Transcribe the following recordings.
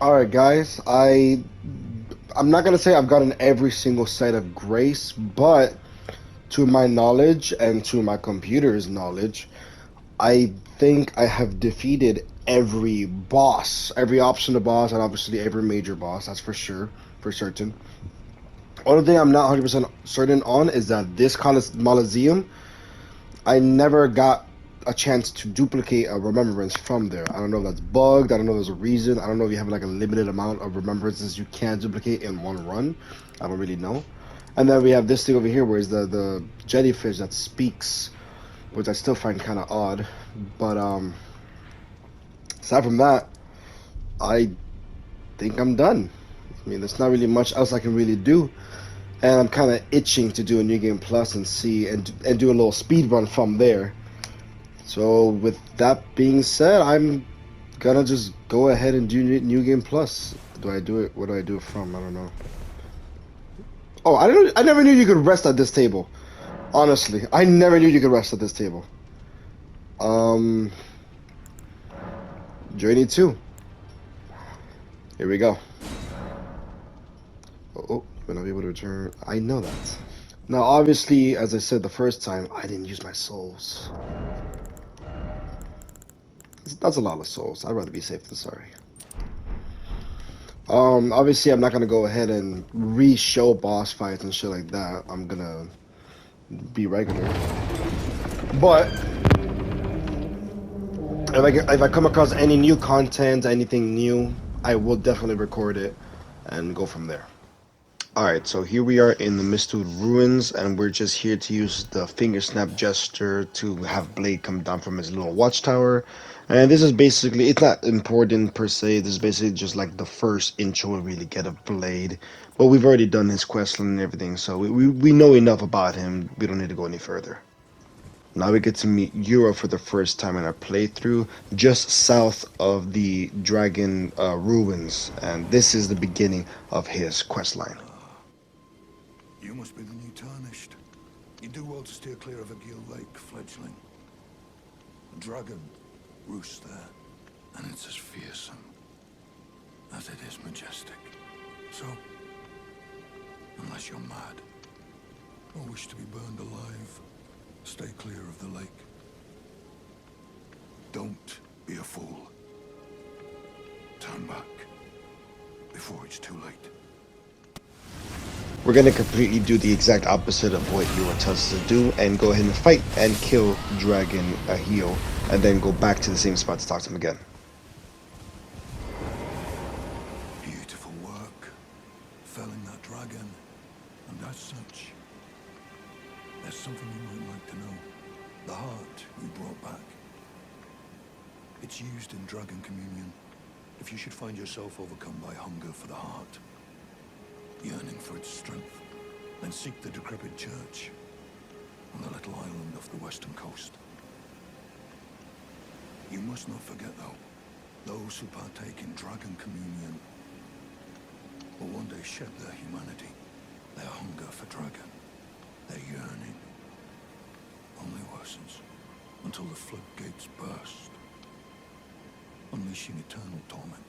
All right, guys. I'm not gonna say I've gotten every single site of grace, but to my knowledge and to my computer's knowledge, I think I have defeated every boss, every optional boss, and obviously every major boss. That's for sure, for certain. Only thing I'm not 100% certain on is that this Coliseum, I never got a chance to duplicate a remembrance from there. I don't know if that's bugged. I don't know if there's a reason. I don't know if you have like a limited amount of remembrances you can duplicate in one run. I don't really know. And then we have this thing over here where is the jellyfish that speaks, which I still find kind of odd. But aside from that, I think I'm done. I mean, there's not really much else I can really do, and I'm kind of itching to do a new game plus and see and do a little speed run from there. So with that being said, I'm gonna just go ahead and do new game plus. Do I do it? What do I do it from? I don't know. Oh, I don't. I never knew you could rest at this table. Honestly, I never knew you could rest at this table. Um, Journey 2. Here we go. Oh, when I'll be able to return. I know that. Now, obviously, as I said the first time, I didn't use my souls. That's a lot of souls. I'd rather be safe than sorry. Obviously, I'm not gonna go ahead and re-show boss fights and shit like that. I'm gonna be regular. But if I come across any new content, anything new, I will definitely record it and go from there. Alright, so here we are in the Mistwood Ruins, and we're just here to use the finger snap gesture to have Blade come down from his little watchtower. And this is basically, it's not important per se, this is basically just like the first intro we really get of Blade. But we've already done his questline and everything, so we know enough about him, we don't need to go any further. Now we get to meet Euro for the first time in our playthrough, just south of the Dragon Ruins, and this is the beginning of his questline. You must be the new Tarnished. You do well to steer clear of a Gill Lake, fledgling. A dragon roosts there, and it's as fearsome as it is majestic. So, unless you're mad, or wish to be burned alive, stay clear of the lake. Don't be a fool. Turn back before it's too late. We're gonna completely do the exact opposite of what Euro tells us to do and go ahead and fight and kill Dragon Ahio, and then go back to the same spot to talk to him again. Beautiful work, felling that dragon, and as such, there's something you might like to know. The heart you brought back. It's used in Dragon Communion. If you should find yourself overcome by hunger for the heart, yearning for its strength, then seek the decrepit church on the little island off the western coast. You must not forget, though, those who partake in Dragon Communion will one day shed their humanity, their hunger for Dragon, their yearning only worsens until the floodgates burst, unleashing eternal torment,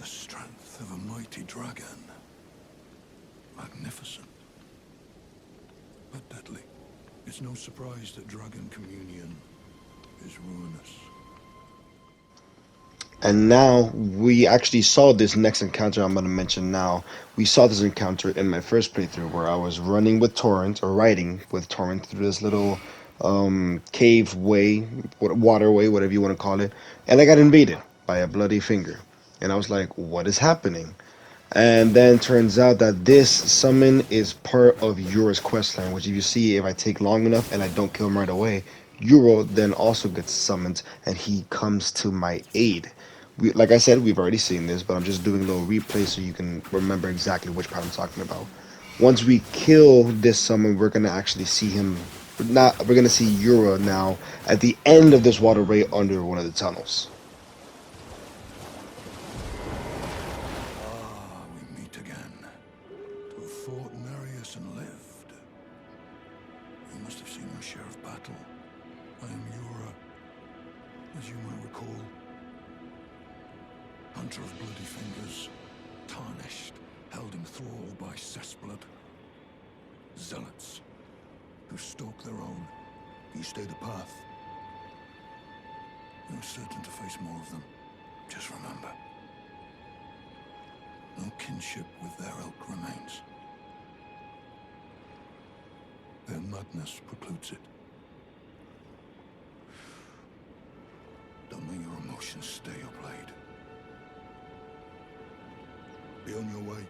the strength of a mighty dragon. Magnificent, but deadly. It's no surprise that Dragon Communion is ruinous. And now we actually saw this next encounter I'm going to mention now. We saw this encounter in my first playthrough where I was running with Torrent, or riding with Torrent through this little cave way, waterway, whatever you want to call it. And I got invaded by a bloody finger. And I was like, what is happening? And then turns out that this summon is part of Euro's questline, which if you see, if I take long enough and I don't kill him right away, Euro then also gets summoned and he comes to my aid. Like I said, we've already seen this, but I'm just doing a little replay so you can remember exactly which part I'm talking about. Once we kill this summon, we're gonna actually see him. We're gonna see Euro now at the end of this waterway under one of the tunnels. Ah, we meet again. To have fought Nereus and lived. You must have seen your share of battle. I am Yura, as you might recall. Hunter of bloody fingers, tarnished, held in thrall by cessblood. Zealots, who stalk their own. You stay the path. You're certain to face more of them. Just remember, no kinship with their ilk remains. Their madness precludes it. Don't let your emotions stay your blade. Be on your way.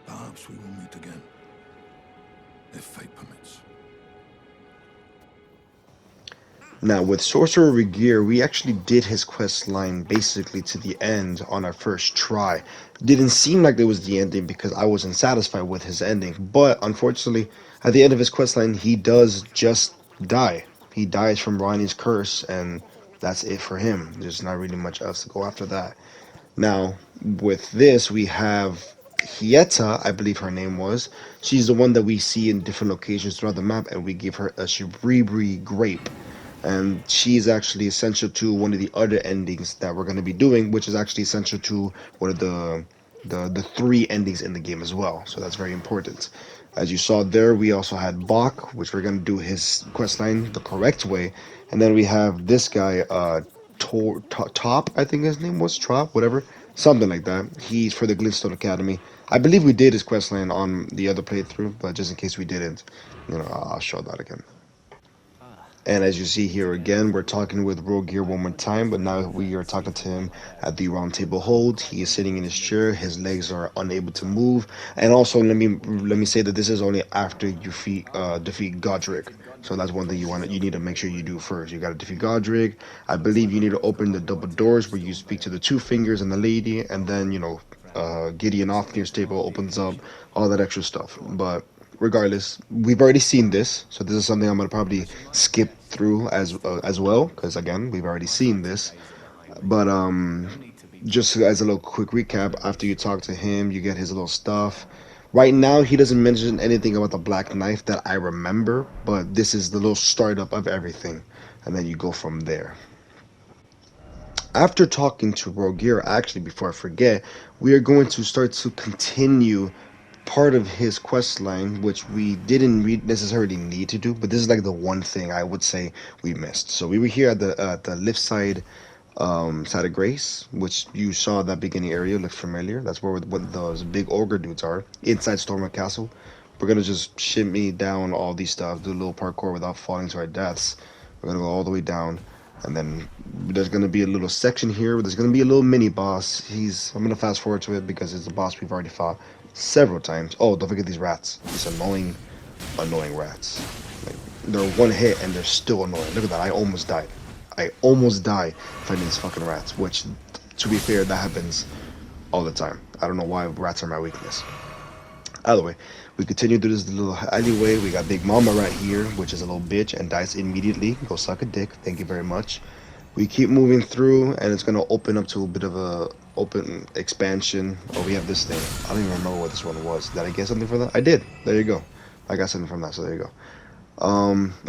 Perhaps we will meet again, if fate permits. Now, with Sorcerer Regear, we actually did his quest line basically to the end on our first try. Didn't seem like it was the ending because I wasn't satisfied with his ending, but unfortunately, at the end of his quest line, he does just die. He dies from Ronnie's curse, and that's it for him. There's not really much else to go after that. Now, with this, we have Hieta, I believe her name was. She's the one that we see in different locations throughout the map, and we give her a Shibribri grape. And she's actually essential to one of the other endings that we're going to be doing, which is actually essential to one of the three endings in the game as well. So that's very important. As you saw there, we also had Bach, which we're going to do his quest line the correct way. And then we have this guy, Top, I think his name was Trop, whatever, something like that. He's for the Glintstone Academy. I believe we did his questline on the other playthrough, but just in case we didn't, I'll show that again. And as you see here again, we're talking with Rogear one more time, but now we are talking to him at the round table hold. He is sitting in his chair, his legs are unable to move, and also let me say that this is only after you defeat Godric. So that's one thing you need to make sure you do first. You got to defeat Godric. I believe you need to open the double doors where you speak to the two fingers and the lady, and then Gideon off near stable opens up all that extra stuff. But regardless, we've already seen this, so this is something I'm gonna probably skip through as well, because again, we've already seen this. But just as a little quick recap, after you talk to him, you get his little stuff. Right now, he doesn't mention anything about the black knife that I remember, but this is the little startup of everything, and then you go from there. After talking to Rogear, actually, before I forget, we are going to start to continue part of his quest line, which we didn't necessarily need to do, but this is like the one thing I would say we missed. So we were here at the lift side of Grace, which you saw that beginning area looked familiar. That's where what those big ogre dudes are inside Stormwind Castle. We're gonna just shimmy down all these stuff, do a little parkour without falling to our deaths. We're gonna go all the way down, and then there's gonna be a little section here where there's gonna be a little mini boss. I'm gonna fast forward to it because it's a boss we've already fought several times. Oh, don't forget these rats. These annoying rats. Like, they're one hit and they're still annoying. Look at that. I almost died. I almost died fighting these fucking rats, which, to be fair, that happens all the time. I don't know why rats are my weakness. Either way, we continue through this little alleyway. We got Big Mama right here, which is a little bitch and dies immediately. Go suck a dick. Thank you very much. We keep moving through, and it's gonna open up to a bit of a open expansion. Oh, we have this thing. I don't even remember what this one was. Did I get something for that? I did. There you go. I got something from that, so there you go.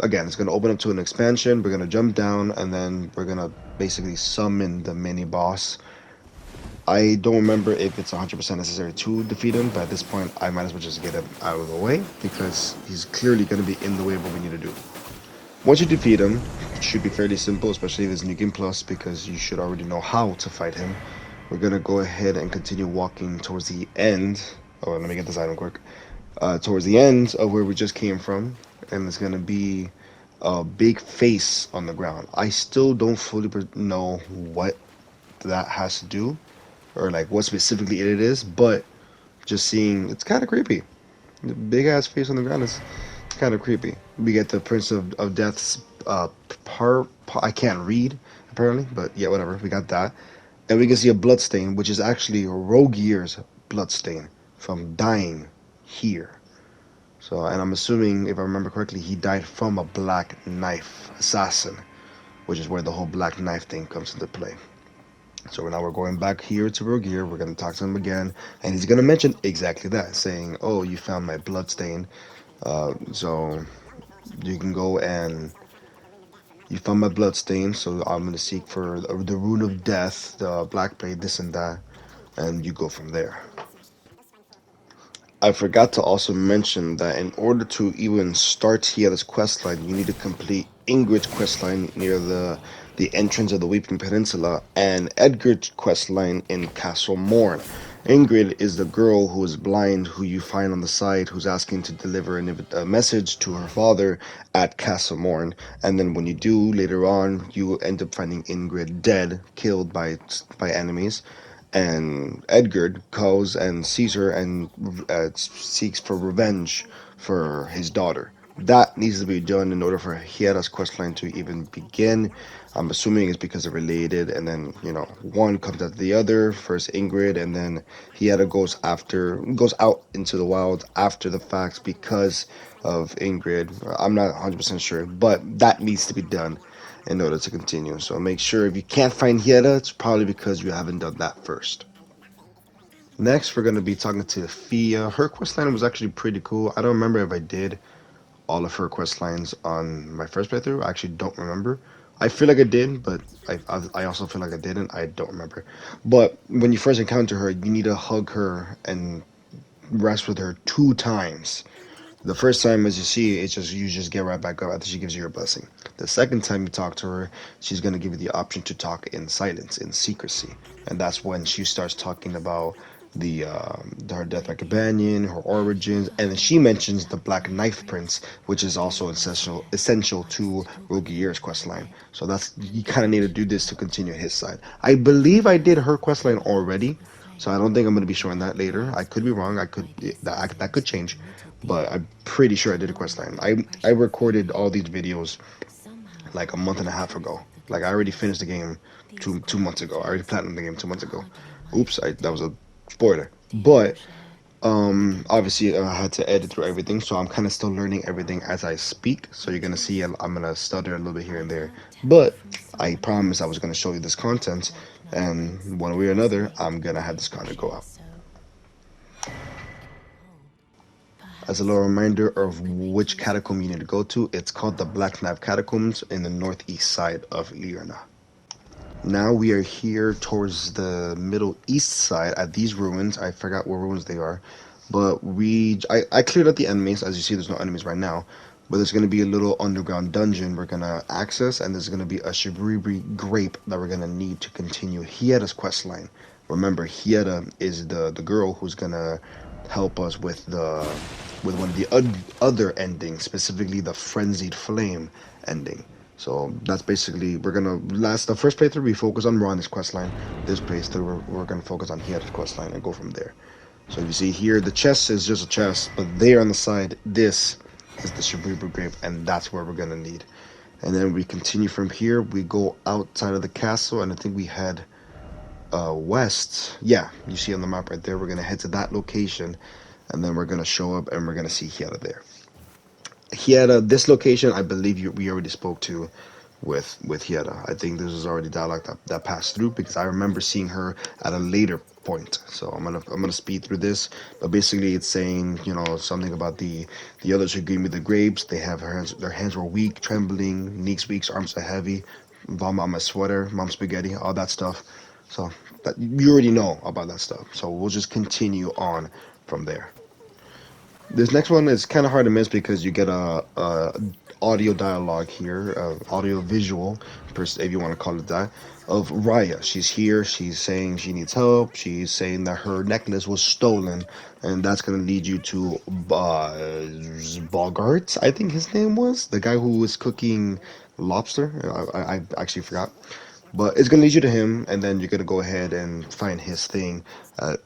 Again, it's gonna open up to an expansion. We're gonna jump down, and then we're gonna basically summon the mini boss. I don't remember if it's 100% necessary to defeat him, but at this point, I might as well just get him out of the way because he's clearly gonna be in the way of what we need to do. Once you defeat him, it should be fairly simple, especially if it's New Game Plus, because you should already know how to fight him. We're gonna go ahead and continue walking towards the end. Oh, let me get this item quick. Towards the end of where we just came from, and it's gonna be a big face on the ground. I still don't fully know what that has to do, or like what specifically it is, but just seeing it's kind of creepy. The big ass face on the ground is kind of creepy. We get the Prince of Death's I can't read apparently, but yeah, whatever. We got that, and we can see a bloodstain, which is actually Rogear's bloodstain from dying here. So, and I'm assuming, if I remember correctly, he died from a black knife assassin, which is where the whole black knife thing comes into play. So now we're going back here to Rogear. We're gonna talk to him again, and he's gonna mention exactly that, saying, "Oh, you found my bloodstain. So you can go and you found my bloodstain. So I'm gonna seek for the rune of death, the black blade, this and that." and you go from there. I forgot to also mention that in order to even start Hiela's questline, you need to complete Ingrid's questline near the entrance of the Weeping Peninsula and Edgar's questline in Castle Morn. Ingrid is the girl who is blind, who you find on the side, who's asking to deliver a message to her father at Castle Morn. And then when you do later on, you end up finding Ingrid dead, killed by enemies, and Edgar goes and sees her and seeks for revenge for his daughter. That needs to be done in order for Hiera's questline to even begin. I'm assuming it's because they're related, and then one comes after the other. First Ingrid, and then Hiera goes out into the wild after the fact because of Ingrid. I'm not 100% sure, but that needs to be done in order to continue. So make sure if you can't find Hiera, it's probably because you haven't done that first. Next, we're going to be talking to Fia. Her quest line was actually pretty cool. I don't remember if I did all of her quest lines on my first playthrough. I actually don't remember. I feel like I did, but I also feel like I didn't. I don't remember. But when you first encounter her, you need to hug her and rest with her 2 times. The first time, as you see, it's just you just get right back up after she gives you your blessing. The second time you talk to her, she's gonna give you the option to talk in silence, in secrecy, and that's when she starts talking about her death by companion, her origins, and then she mentions the Black Knife Prince, which is also essential to Rogier's questline. So that's you kind of need to do this to continue his side. I believe I did her questline already, so I don't think I'm going to be showing that later. I could be wrong. That could change, but I'm pretty sure I did a quest line. I recorded all these videos like a month and a half ago. Like I already finished the game 2 months ago. I already platinumed the game 2 months ago. Oops, that was a spoiler. But obviously I had to edit through everything, so I'm kind of still learning everything as I speak. So you're gonna see I'm gonna stutter a little bit here and there, but I promised I was gonna show you this content, and one way or another, I'm gonna have this content go out. As a little reminder of which catacomb you need to go to, it's called the Black Knife Catacombs in the northeast side of Liurna. Now we are here towards the middle east side at these ruins. I forgot what ruins they are, but I cleared out the enemies. As you see, there's no enemies right now, but there's going to be a little underground dungeon we're going to access, and there's going to be a Shibribri grape that we're going to need to continue Hieta's quest line. Remember, Hieta is the girl who's going to help us with one of the other endings, specifically the Frenzied Flame ending. So that's basically we're gonna last the first playthrough we focus on Ron's questline. This playthrough we're gonna focus on Hieta's questline and go from there. So you see here the chest is just a chest, but there on the side this is the Shibribu grape, and that's where we're gonna need. And then we continue from here. We go outside of the castle, and I think we head west. Yeah, you see on the map right there. We're gonna head to that location, and then we're gonna show up and we're gonna see Hieta there. Hieta, this location, I believe we already spoke to with Hieta. I think this was already dialogue that passed through because I remember seeing her at a later point. So I'm gonna speed through this, but basically it's saying something about the others who gave me the grapes. They have their hands were weak, trembling. Neek's weak, arms are heavy. Vom on my sweater, mom spaghetti, all that stuff. So you already know about that stuff. So we'll just continue on from there. This next one is kind of hard to miss because you get a audio dialogue here, audio visual, if you want to call it that, of Raya. She's here. She's saying she needs help. She's saying that her necklace was stolen, and that's gonna lead you to Bogart. I think his name was the guy who was cooking lobster. I actually forgot. But it's gonna lead you to him, and then you're gonna go ahead and find his thing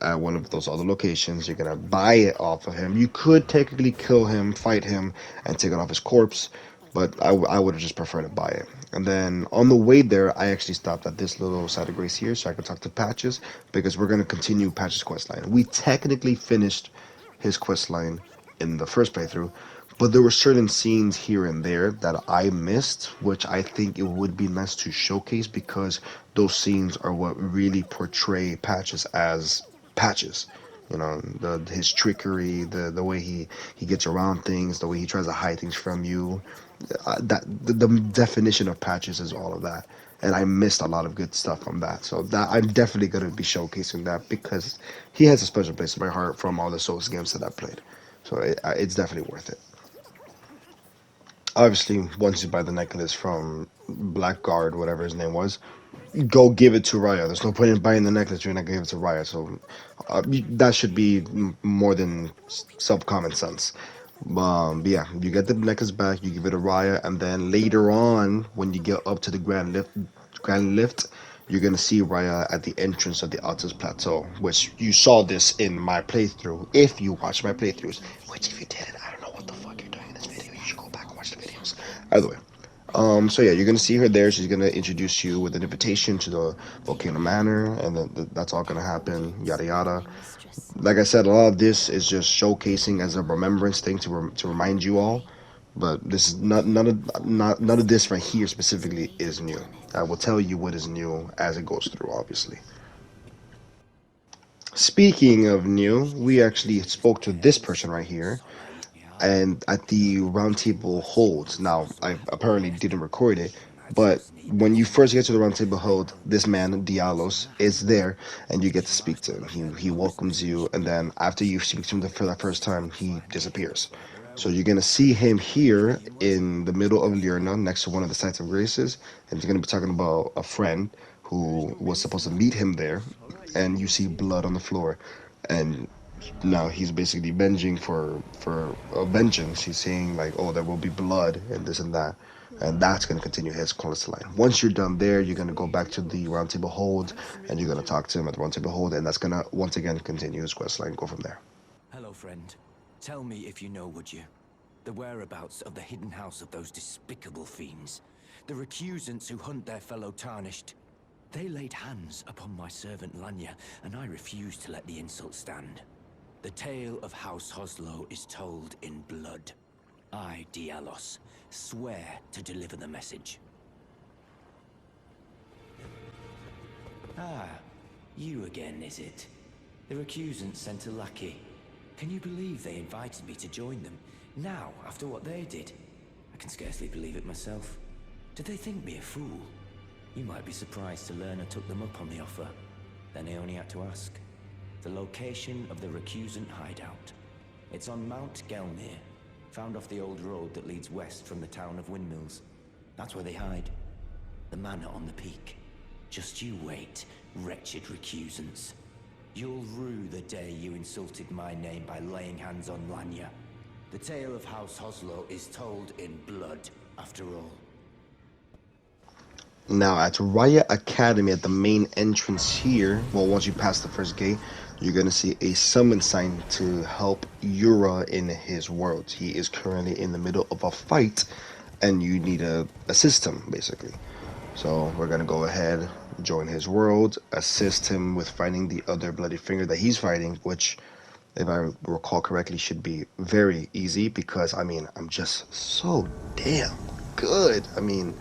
at one of those other locations. You're gonna buy it off of him. You could technically kill him, fight him, and take it off his corpse, but I would have just preferred to buy it. And then on the way there, I actually stopped at this little side of grace here so I could talk to Patches because we're gonna continue Patches' quest line. We technically finished his quest line in the first playthrough, but there were certain scenes here and there that I missed, which I think it would be nice to showcase because those scenes are what really portray Patches as Patches. His trickery, the way he gets around things, the way he tries to hide things from you. The definition of Patches is all of that. and I missed a lot of good stuff from that. So that I'm definitely gonna be showcasing that because he has a special place in my heart from all the Souls games that I played. So it's definitely worth it. Obviously, once you buy the necklace from Blackguard, whatever his name was, go give it to Raya. There's no point in buying the necklace. You're not gonna give it to Raya. So that should be more than self common sense. But yeah, you get the necklace back. You give it to Raya, and then later on, when you get up to the Grand Lift, you're gonna see Raya at the entrance of the Altus Plateau, which you saw this in my playthrough. If you watched my playthroughs, which if you didn't, I don't know what the fuck you're doing in this video. You should go back and watch the videos. Either way. So yeah, you're gonna see her there. She's gonna introduce you with an invitation to the Volcano Manor, and then that's all gonna happen. Yada yada. Like I said, a lot of this is just showcasing as a remembrance thing to remind you all. But this is none of this right here specifically is new. I will tell you what is new as it goes through, obviously. Speaking of new, we actually spoke to this person right here, and at the roundtable holds. Now, I apparently didn't record it, but when you first get to the roundtable hold, this man Dialos is there, and you get to speak to him. He welcomes you, and then after you speak to him for the first time, he disappears. So you're gonna see him here in the middle of Lyrna, next to one of the sites of graces, and he's gonna be talking about a friend who was supposed to meet him there, and you see blood on the floor, and now he's basically venging for vengeance. He's saying like, oh, there will be blood and this and that, and that's going to continue his quest line. Once you're done there, you're going to go back to the roundtable hold, and you're going to talk to him at the roundtable hold, and that's going to once again continue his quest line. Go from there. Hello, friend. Tell me if you know, would you? The whereabouts of the hidden house of those despicable fiends. The recusants who hunt their fellow tarnished. They laid hands upon my servant Lanya, and I refused to let the insult stand. The tale of House Hoslo is told in blood. I, Dialos, swear to deliver the message. Ah, you again, is it? The recusants sent a lackey. Can you believe they invited me to join them? Now, after what they did? I can scarcely believe it myself. Did they think me a fool? You might be surprised to learn I took them up on the offer. Then I only had to ask. The location of the recusant hideout. It's on Mount Gelmir, found off the old road that leads west from the town of Windmills. That's where they hide. The manor on the peak. Just you wait, wretched recusants. You'll rue the day you insulted my name by laying hands on Lanya. The tale of House Hoslo is told in blood, after all. Now at Raya Academy at the main entrance here, well, once you pass the first gate, you're gonna see a summon sign to help Yura in his world. He is currently in the middle of a fight, and you need to assist him basically. So we're gonna go ahead, join his world, assist him with finding the other bloody finger that he's fighting, which, if I recall correctly, should be very easy because I mean I'm just so damn good. I mean,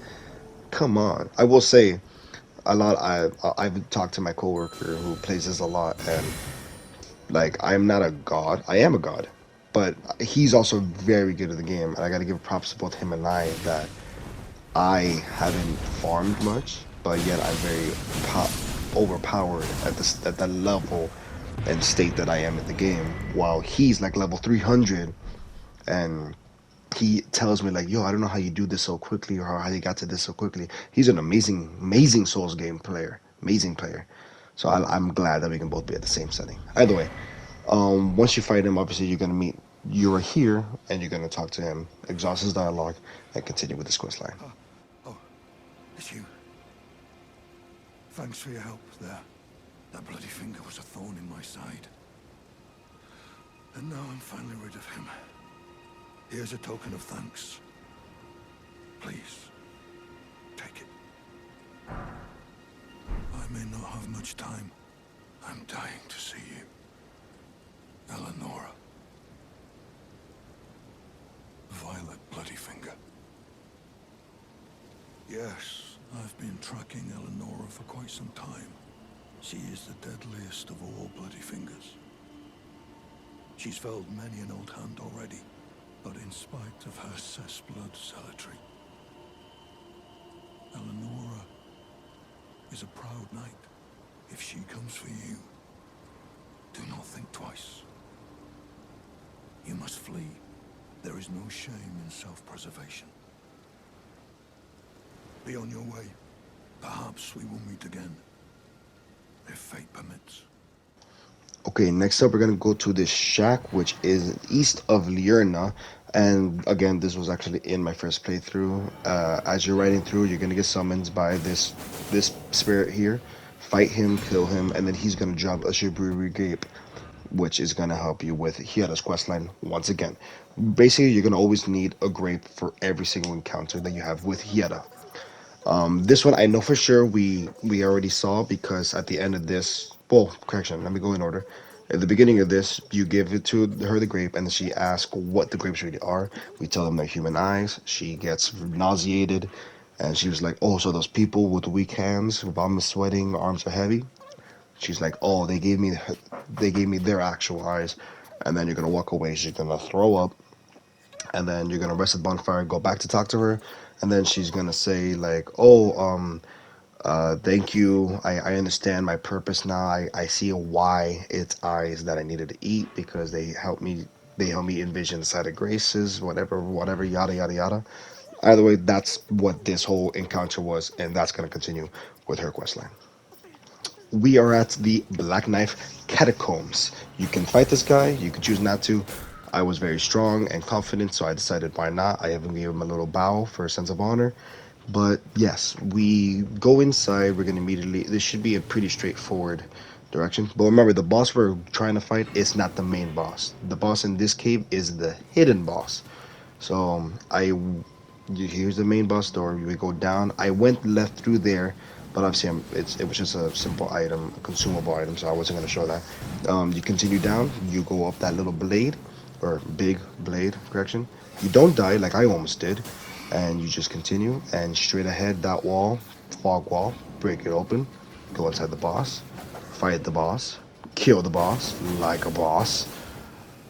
come on. I will say a lot. I've talked to my coworker who plays this a lot, and like I'm not a god. I am a god, but he's also very good at the game, and I got to give props to both him and I that I haven't farmed much, but yet I'm very overpowered at the level and state that I am in the game. While he's like level 300, and he tells me like, "Yo, I don't know how you do this so quickly, or how you got to this so quickly." He's an amazing Souls game player, amazing player. So I'm glad that we can both be at the same setting. Either way, once you fight him, obviously you're gonna meet. You're here, and you're gonna talk to him, exhaust his dialogue, and continue with this quest line. Oh, it's you. Thanks for your help there. That bloody finger was a thorn in my side. And now I'm finally rid of him. Here's a token of thanks. Please, take it. I may not have much time. I'm dying to see you. Eleonora. Violet Bloodyfinger. Yes, I've been tracking Eleonora for quite some time. She is the deadliest of all Bloodyfingers. She's felled many an old hand already, but in spite of her cessblood zealotry, Eleonora is a proud knight. If she comes for you, do not think twice. You must flee. There is no shame in self-preservation. Be on your way. Perhaps we will meet again, if fate permits. Okay, next up we're gonna go to this shack, which is east of Liurna. And again, this was actually in my first playthrough. As you're riding through, you're gonna get summoned by this spirit here. Fight him, kill him, and then he's gonna drop a Shiburi Gape, which is gonna help you with Hieta's questline once again. Basically, you're gonna always need a grape for every single encounter that you have with Hieta. This one I know for sure we already saw because at the end of this, well, correction, let me go in order. At the beginning of this, you give it to her the grape, and then she asks what the grapes really are. We tell them they're human eyes. She gets nauseated, and she was like, "Oh, so those people with weak hands, her bum is sweating, arms are heavy." She's like, "Oh, they gave me their actual eyes," and then you're gonna walk away. She's gonna throw up, and then you're gonna rest at the bonfire, go back to talk to her, and then she's gonna say like, "Oh, thank you. I understand my purpose now. I see why it's eyes that I needed to eat because they help me envision the side of graces, whatever, yada yada yada." Either way, that's what this whole encounter was, and that's gonna continue with her questline. We are at the Black Knife Catacombs. You can fight this guy, you can choose not to. I was very strong and confident, so I decided why not. I even gave him a little bow for a sense of honor. But yes, we go inside. We're gonna immediately. This should be a pretty straightforward direction. But remember, the boss we're trying to fight is not the main boss. The boss in this cave is the hidden boss. So here's the main boss door. We go down. I went left through there, but obviously it was just a simple item, a consumable item, so I wasn't gonna show that. You continue down. You go up that little blade, or big blade, correction. You don't die like I almost did, and you just continue and straight ahead that wall, fog wall. Break it open. Go inside the boss. Fight the boss. Kill the boss like a boss,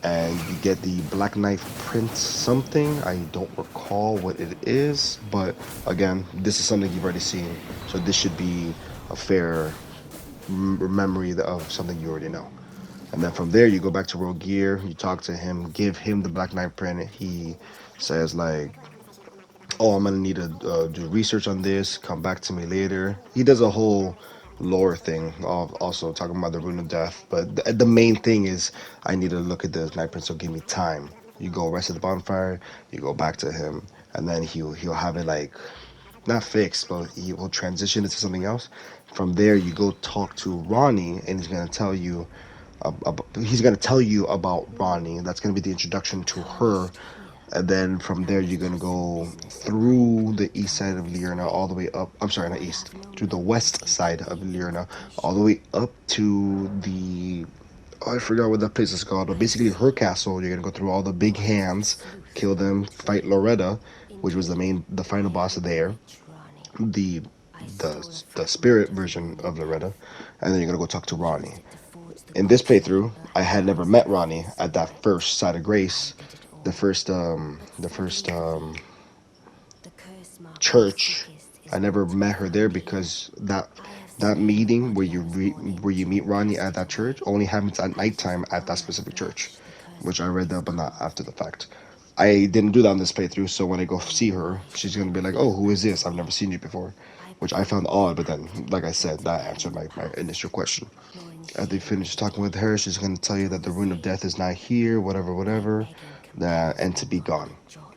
and you get the Black Knife print something. I don't recall what it is, but again, this is something you've already seen, so this should be a fair memory of something you already know. And then from there, you go back to Rogue Gear, you talk to him, give him the Black Knife print. He says like, "Oh, I'm gonna need to do research on this. Come back to me later." He does a whole lore thing, of also talking about the rune of death. But the main thing is, I need to look at the night prince. So give me time. You go rest at the bonfire. You go back to him, and then he'll have it like not fixed, but he will transition into something else. From there, you go talk to Ronnie, and he's gonna tell you about Ronnie. That's gonna be the introduction to her, and then from there you're gonna go through the east side of Liurna all the way up. I'm sorry, not east, through the west side of Liurna, all the way up to the. Oh, I forgot what that place is called, but basically her castle. You're gonna go through all the big hands, kill them, fight Loretta, which was the final boss there, the the spirit version of Loretta, and then you're gonna go talk to Ronnie. In this playthrough, I had never met Ronnie at that first side of grace, the first church. I never met her there because that meeting where you meet Ronnie at that church only happens at nighttime at that specific church, which I read that, but not after the fact. I didn't do that on this playthrough, so when I go see her, she's gonna be like, "Oh, who is this? I've never seen you before," which I found odd. But then, like I said, that answered my initial question. After you finish talking with her, she's gonna tell you that the rune of death is not here, whatever, whatever, that and to be gone.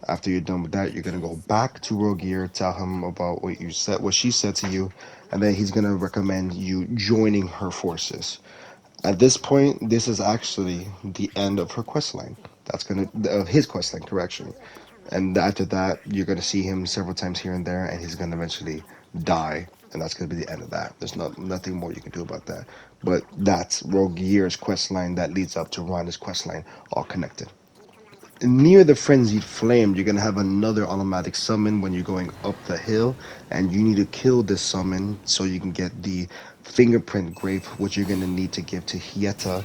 After you're done with that, you're gonna go back to Rogier, tell him about what she said to you, and then he's gonna recommend you joining her forces. At this point, this is actually the end of her quest line. That's gonna of his quest line, correction. And after that, you're gonna see him several times here and there, and he's gonna eventually die, and that's gonna be the end of that. There's nothing more you can do about that. But that's Rogue Year's quest line that leads up to Rhonda's quest line, all connected. Near the frenzied flame, you're gonna have another automatic summon when you're going up the hill, and you need to kill this summon so you can get the fingerprint grape, which you're gonna need to give to Hieta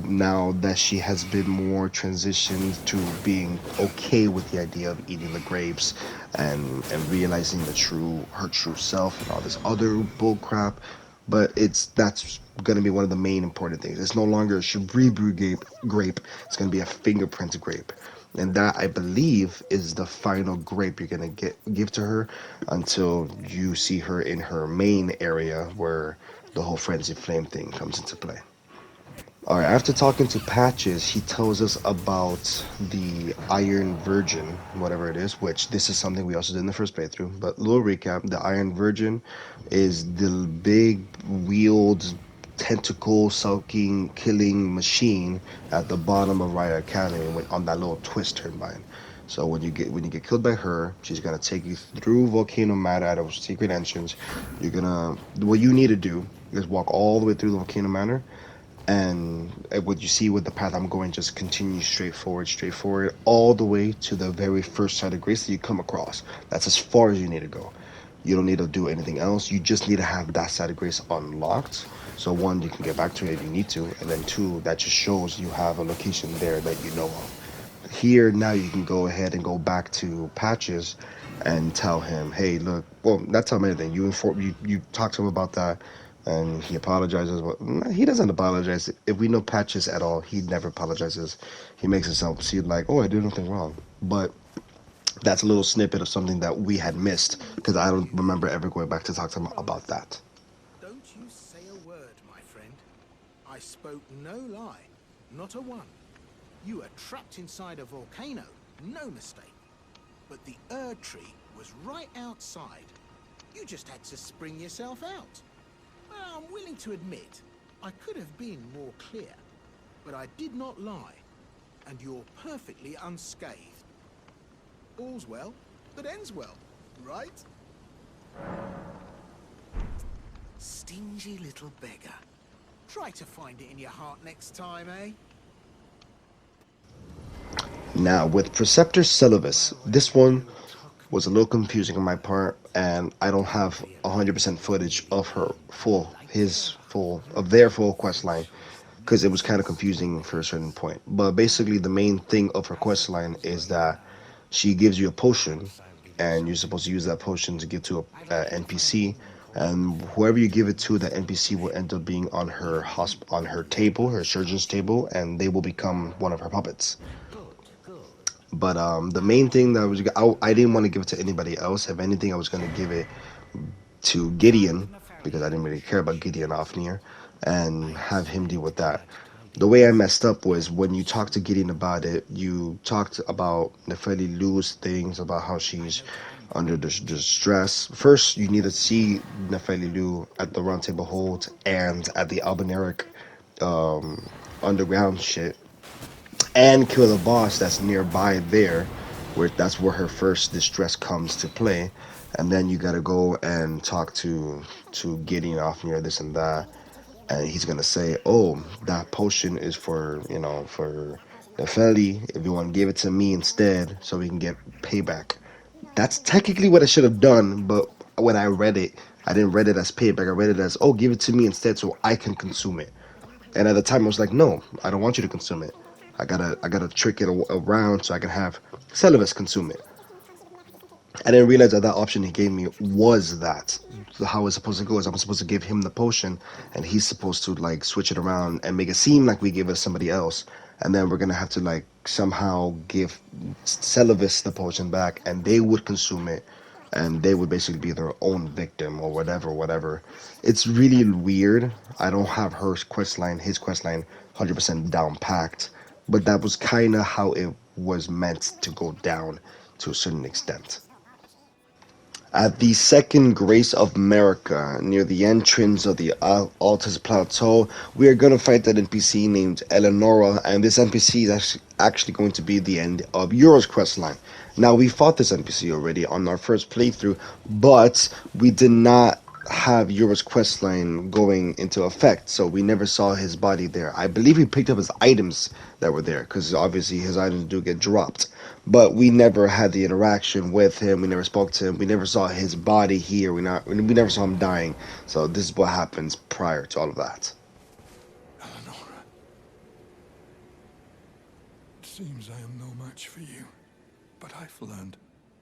now that she has been more transitioned to being okay with the idea of eating the grapes and realizing the true her true self and all this other bull crap. But it's that's gonna be one of the main important things. It's no longer a Shabribu grape. It's gonna be a fingerprint grape. And that I believe is the final grape you're gonna get give to her until you see her in her main area where the whole frenzy flame thing comes into play. All right, after talking to Patches, he tells us about the Iron Virgin, whatever it is, which this is something we also did in the first playthrough. But little recap, the Iron Virgin is the big wheeled tentacle sucking killing machine at the bottom of Riot Academy on that little twist turbine. So when you get killed by her, she's gonna take you through Volcano Manor at a secret entrance. You're gonna what you need to do is walk all the way through the Volcano Manor, and what you see with the path I'm going, just continue straight forward, all the way to the very first site of grace that you come across. That's as far as you need to go. You don't need to do anything else. You just need to have that side of grace unlocked. So one, you can get back to it if you need to, and then two, that just shows you have a location there that you know of. Here now you can go ahead and go back to Patches and tell him, hey, look, well, not tell him anything. You talk to him about that, and he apologizes. But he doesn't apologize. If we know Patches at all, he never apologizes. He makes himself seem like, oh, I did nothing wrong. But that's a little snippet of something that we had missed because I don't remember ever going back to talk to him about that. Don't you say a word, my friend. I spoke no lie, not a one. You were trapped inside a volcano, no mistake. But the Erd tree was right outside. You just had to spring yourself out. Well, I'm willing to admit, I could have been more clear. But I did not lie. And you're perfectly unscathed. All's well that ends well, right? Stingy little beggar. Try to find it in your heart next time, eh? Now, with Preceptor Syllabus, this one was a little confusing on my part, and I don't have 100% footage of of their full quest line because it was kind of confusing for a certain point. But basically, the main thing of her quest line is that she gives you a potion, and you're supposed to use that potion to give to a NPC, and whoever you give it to, that NPC will end up being on on her table, her surgeon's table, and they will become one of her puppets. But the main thing that I didn't want to give it to anybody else. If anything, I was going to give it to Gideon because I didn't really care about Gideon Ofnir and have him deal with that. The way I messed up was when you talked to Gideon about it, you talked about Nefeli Lou's things, about how she's under the distress. First, you need to see Nefeli Lou at the Round Table Hold and at the Albineric underground shit and kill the boss that's nearby there, where that's where her first distress comes to play. And then you gotta go and talk to Gideon off near this and that, and he's gonna say, "Oh, that potion is for for the Feli. If you want to give it to me instead, so we can get payback." That's technically what I should have done, but when I read it, I didn't read it as payback. I read it as, "Oh, give it to me instead, so I can consume it." And at the time, I was like, "No, I don't want you to consume it. I gotta trick it around so I can have Celovus consume it." I didn't realize that that option he gave me was that. So how it's supposed to go is I'm supposed to give him the potion, and he's supposed to like switch it around and make it seem like we give it to somebody else, and then we're gonna have to like somehow give Celovis the potion back, and they would consume it, and they would basically be their own victim or whatever, whatever. It's really weird. I don't have his quest line, 100% down packed, but that was kind of how it was meant to go down to a certain extent. At the second Grace of America, near the entrance of the Altus Plateau, we are going to fight that NPC named Eleonora, and this NPC is actually going to be the end of Euro's quest line. Now, we fought this NPC already on our first playthrough, but we did not have Euro's quest line going into effect, so we never saw his body there. I believe we picked up his items that were there, because obviously his items do get dropped. But we never had the interaction with him. We never spoke to him. We never saw his body here. We never saw him dying. So this is what happens prior to all of that. Eleanora, Seems I am no match for you, but I've learned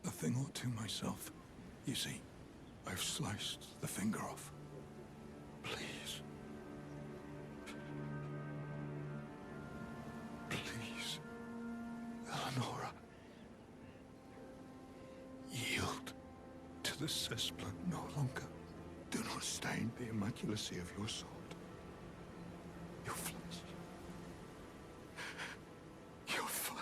a thing or two myself. You see, I've sliced the finger off. Please. Please, Eleonora. Yield to the cessplant no longer. Do not stain the immaculacy of your sword. Your flesh. Your fire.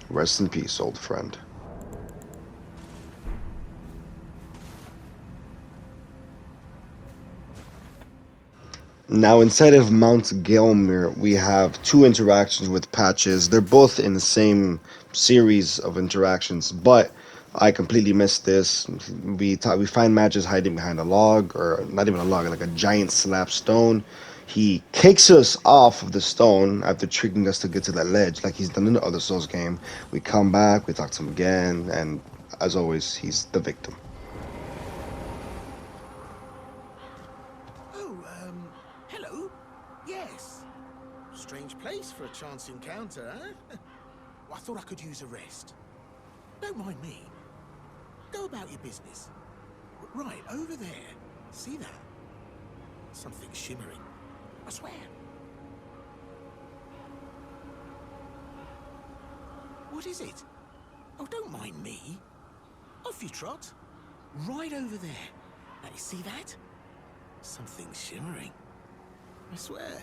Rest in peace, old friend. Now, inside of Mount Gelmir, we have two interactions with Patches. They're both in the same series of interactions, but I completely missed this. We find Patches hiding behind a log, or not even a log, like a giant slab stone. He kicks us off of the stone after tricking us to get to that ledge, like he's done in the other Souls game. We come back, we talk to him again, and as always, he's the victim. Oh, hello? Yes. Strange place for a chance encounter, huh? I thought I could use a rest. Don't mind me. Go about your business. Right, over there. See that? Something shimmering. I swear. What is it? Oh, don't mind me. Off you trot. Right over there. Now, you see that? Something shimmering. I swear.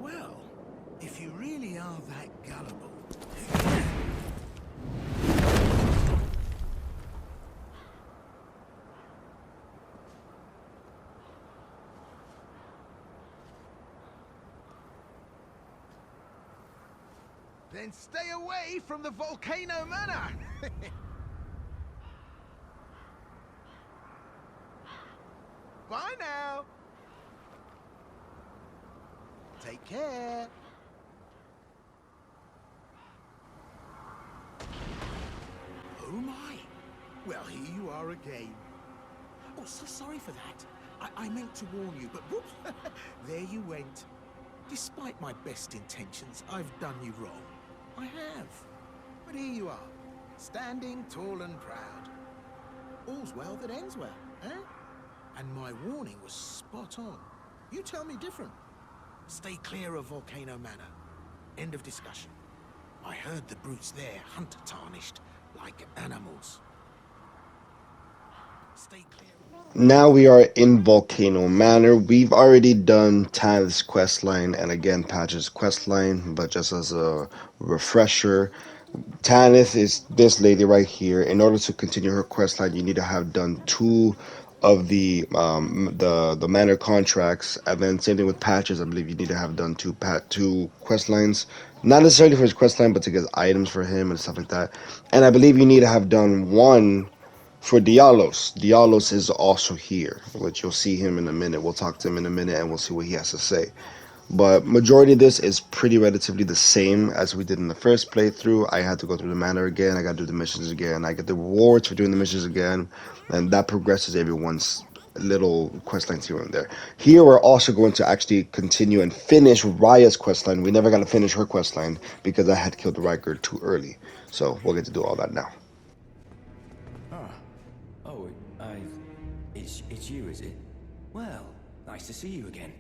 Well, if you really are that gullible... Then stay away from the Volcano Manor! Bye now! Take care! Oh my! Well, here you are again. Oh, so sorry for that. I meant to warn you, but whoops! There you went. Despite my best intentions, I've done you wrong. I have. But here you are, standing tall and proud. All's well that ends well, eh? And my warning was spot on. You tell me different. Stay clear of Volcano Manor. End of discussion. I heard the brutes there hunt tarnished like animals. Stay clear. Now we are in Volcano Manor. We've already done Tanith's questline and again Patch's questline, but just as a refresher, Tanith is this lady right here. In order to continue her questline, you need to have done two of the manor contracts, and then same thing with Patches. I believe you need to have done two quest lines, not necessarily for his questline, but to get items for him and stuff like that. And I believe you need to have done one for Dialos. Dialos is also here, which you'll see him in a minute. We'll talk to him in a minute and we'll see what he has to say. But majority of this is pretty relatively the same as we did in the first playthrough. I had to go through the manor again. I got to do the missions again. I get the rewards for doing the missions again. And that progresses everyone's little quest lines here and there. Here we're also going to actually continue and finish Raya's questline. We never got to finish her questline because I had killed Riker too early. So we'll get to do all that now. Oh, it's you, is it? Well, nice to see you again.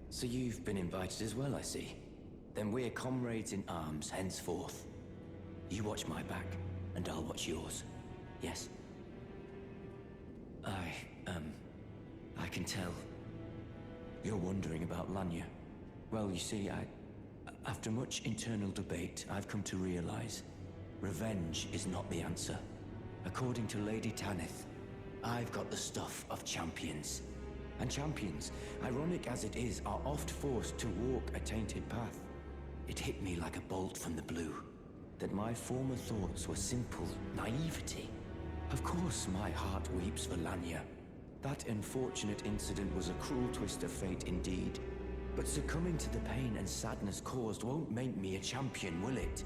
So you've been invited as well, I see. Then we're comrades in arms henceforth. You watch my back, and I'll watch yours. Yes? I, I can tell. You're wondering about Lanya. Well, you see, after much internal debate, I've come to realize revenge is not the answer. According to Lady Tanith, I've got the stuff of champions. And champions, ironic as it is, are oft forced to walk a tainted path. It hit me like a bolt from the blue, that my former thoughts were simple naivety. Of course my heart weeps for Lanya. That unfortunate incident was a cruel twist of fate indeed. But succumbing to the pain and sadness caused won't make me a champion, will it?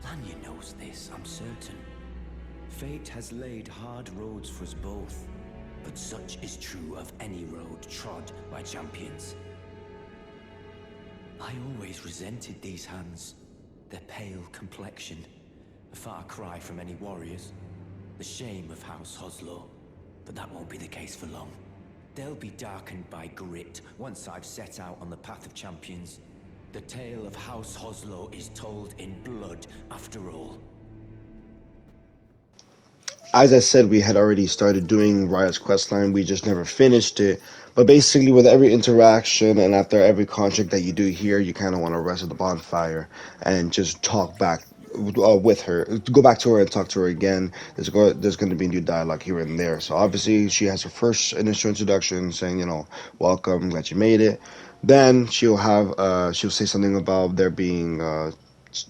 Lanya knows this, I'm certain. Fate has laid hard roads for us both, but such is true of any road trod by champions. I always resented these hands, their pale complexion, a far cry from any warriors. The shame of House Hoslow, but that won't be the case for long. They'll be darkened by grit once I've set out on the path of champions. The tale of House Hoslow is told in blood, after all. As I said, we had already started doing Riot's questline. We just never finished it. But basically, with every interaction and after every contract that you do here, you kind of want to rest at the bonfire and just talk back with her. Go back to her and talk to her again. There's going to be new dialogue here and there. So obviously, she has her first initial introduction saying, welcome, glad you made it. Then she'll say something about there being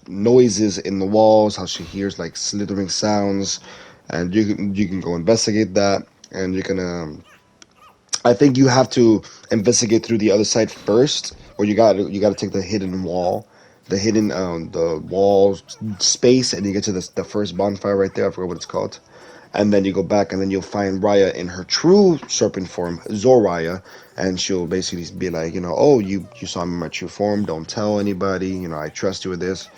noises in the walls, how she hears like slithering sounds, and you can go investigate that, and you can I think you have to investigate through the other side first, or you got to take the hidden wall, the wall space, and you get to the first bonfire right there. I forgot what it's called, and then you go back, and then you'll find Raya in her true serpent form, Zoraya, and she'll basically be like, oh, you saw me in my true form. Don't tell anybody. I trust you with this.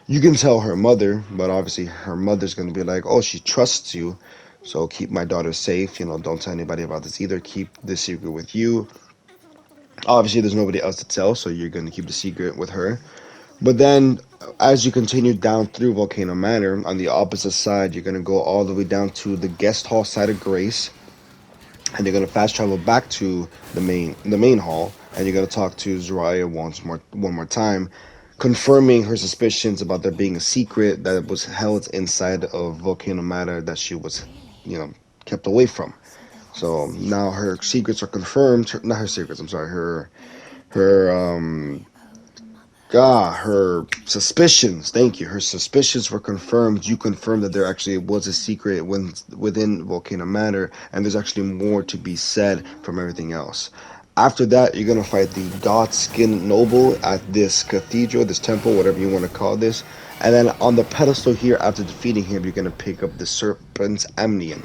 You can tell her mother, but obviously her mother's gonna be like, oh, she trusts you, so keep my daughter safe. Don't tell anybody about this either. Keep this secret with you. Obviously, there's nobody else to tell, so you're gonna keep the secret with her. But then, as you continue down through Volcano Manor, on the opposite side, you're gonna go all the way down to the guest hall side of Grace, and you're gonna fast travel back to the main hall, and you're gonna talk to Zoraya one more time, confirming her suspicions about there being a secret that was held inside of Volcano Matter that she was, kept away from. So now her secrets are confirmed. Not her secrets. I'm sorry. Her suspicions. Thank you. Her suspicions were confirmed. You confirmed that there actually was a secret within Volcano Manor, and there's actually more to be said from everything else. After that, you're gonna fight the God-Skin Noble at this cathedral, this temple, whatever you want to call this. And then on the pedestal here, after defeating him, you're gonna pick up the Serpent's Amnion.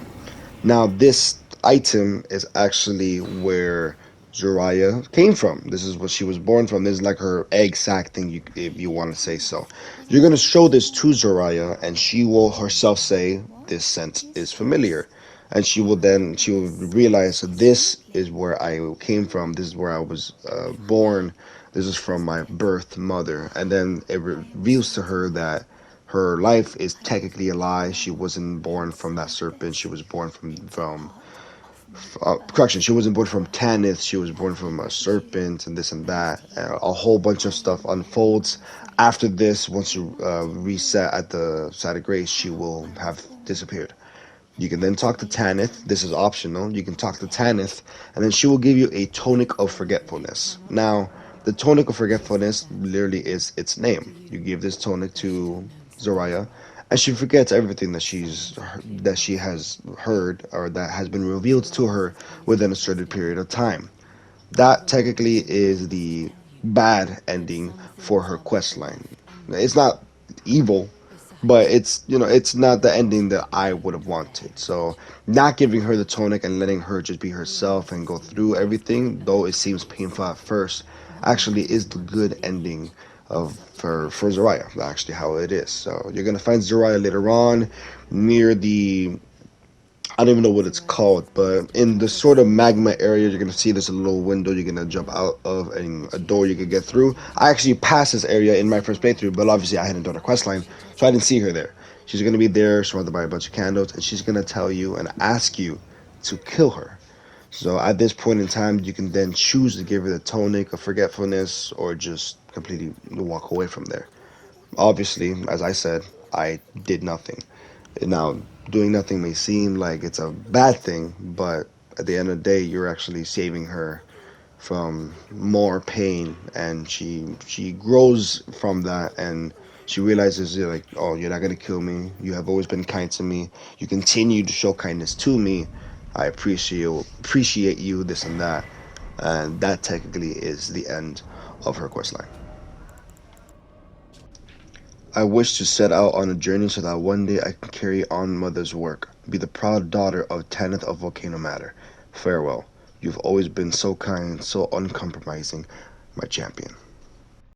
Now, this item is actually where Zoraya came from. This is what she was born from. This is like her egg sac thing, if you want to say so. You're going to show this to Zoraya, and she will herself say, this scent is familiar. And she will realize, this is where I came from. This is where I was born. This is from my birth mother. And then it reveals to her that her life is technically a lie. She wasn't born from that serpent. She was born from correction. She wasn't born from Tanith. She was born from a serpent and this and that. A whole bunch of stuff unfolds. After this, once you reset at the side of Grace, she will have disappeared. You can then talk to Tanith. This is optional. You can talk to Tanith, and then she will give you a tonic of forgetfulness. Now, the tonic of forgetfulness literally is its name. You give this tonic to Zoraya, and she forgets everything that she has heard or that has been revealed to her within a certain period of time. That technically is the bad ending for her quest line. It's not evil, but it's not the ending that I would have wanted. So not giving her the tonic and letting her just be herself and go through everything, though it seems painful at first, actually is the good ending of for Zoraya. Actually, how it is. So you're gonna find Zoraya later on near the I don't even know what it's called, but in the sort of magma area, you're gonna see there's a little window you're gonna jump out of and a door you could get through. I actually passed this area in my first playthrough, but obviously I hadn't done a quest line, so I didn't see her there. She's gonna be there, surrounded by a bunch of candles, and she's gonna tell you and ask you to kill her. So at this point in time, you can then choose to give her the tonic of forgetfulness or just completely walk away from there. Obviously, as I said, I did nothing. Now, doing nothing may seem like it's a bad thing, but at the end of the day, you're actually saving her from more pain, and she grows from that, and she realizes like, oh, you're not gonna kill me. You have always been kind to me. You continue to show kindness to me. I appreciate you, this and that, and that technically is the end of her quest line. I wish to set out on a journey so that one day I can carry on Mother's work, be the proud daughter of Tanith of Volcano Matter. Farewell. You've always been so kind, so uncompromising, my champion.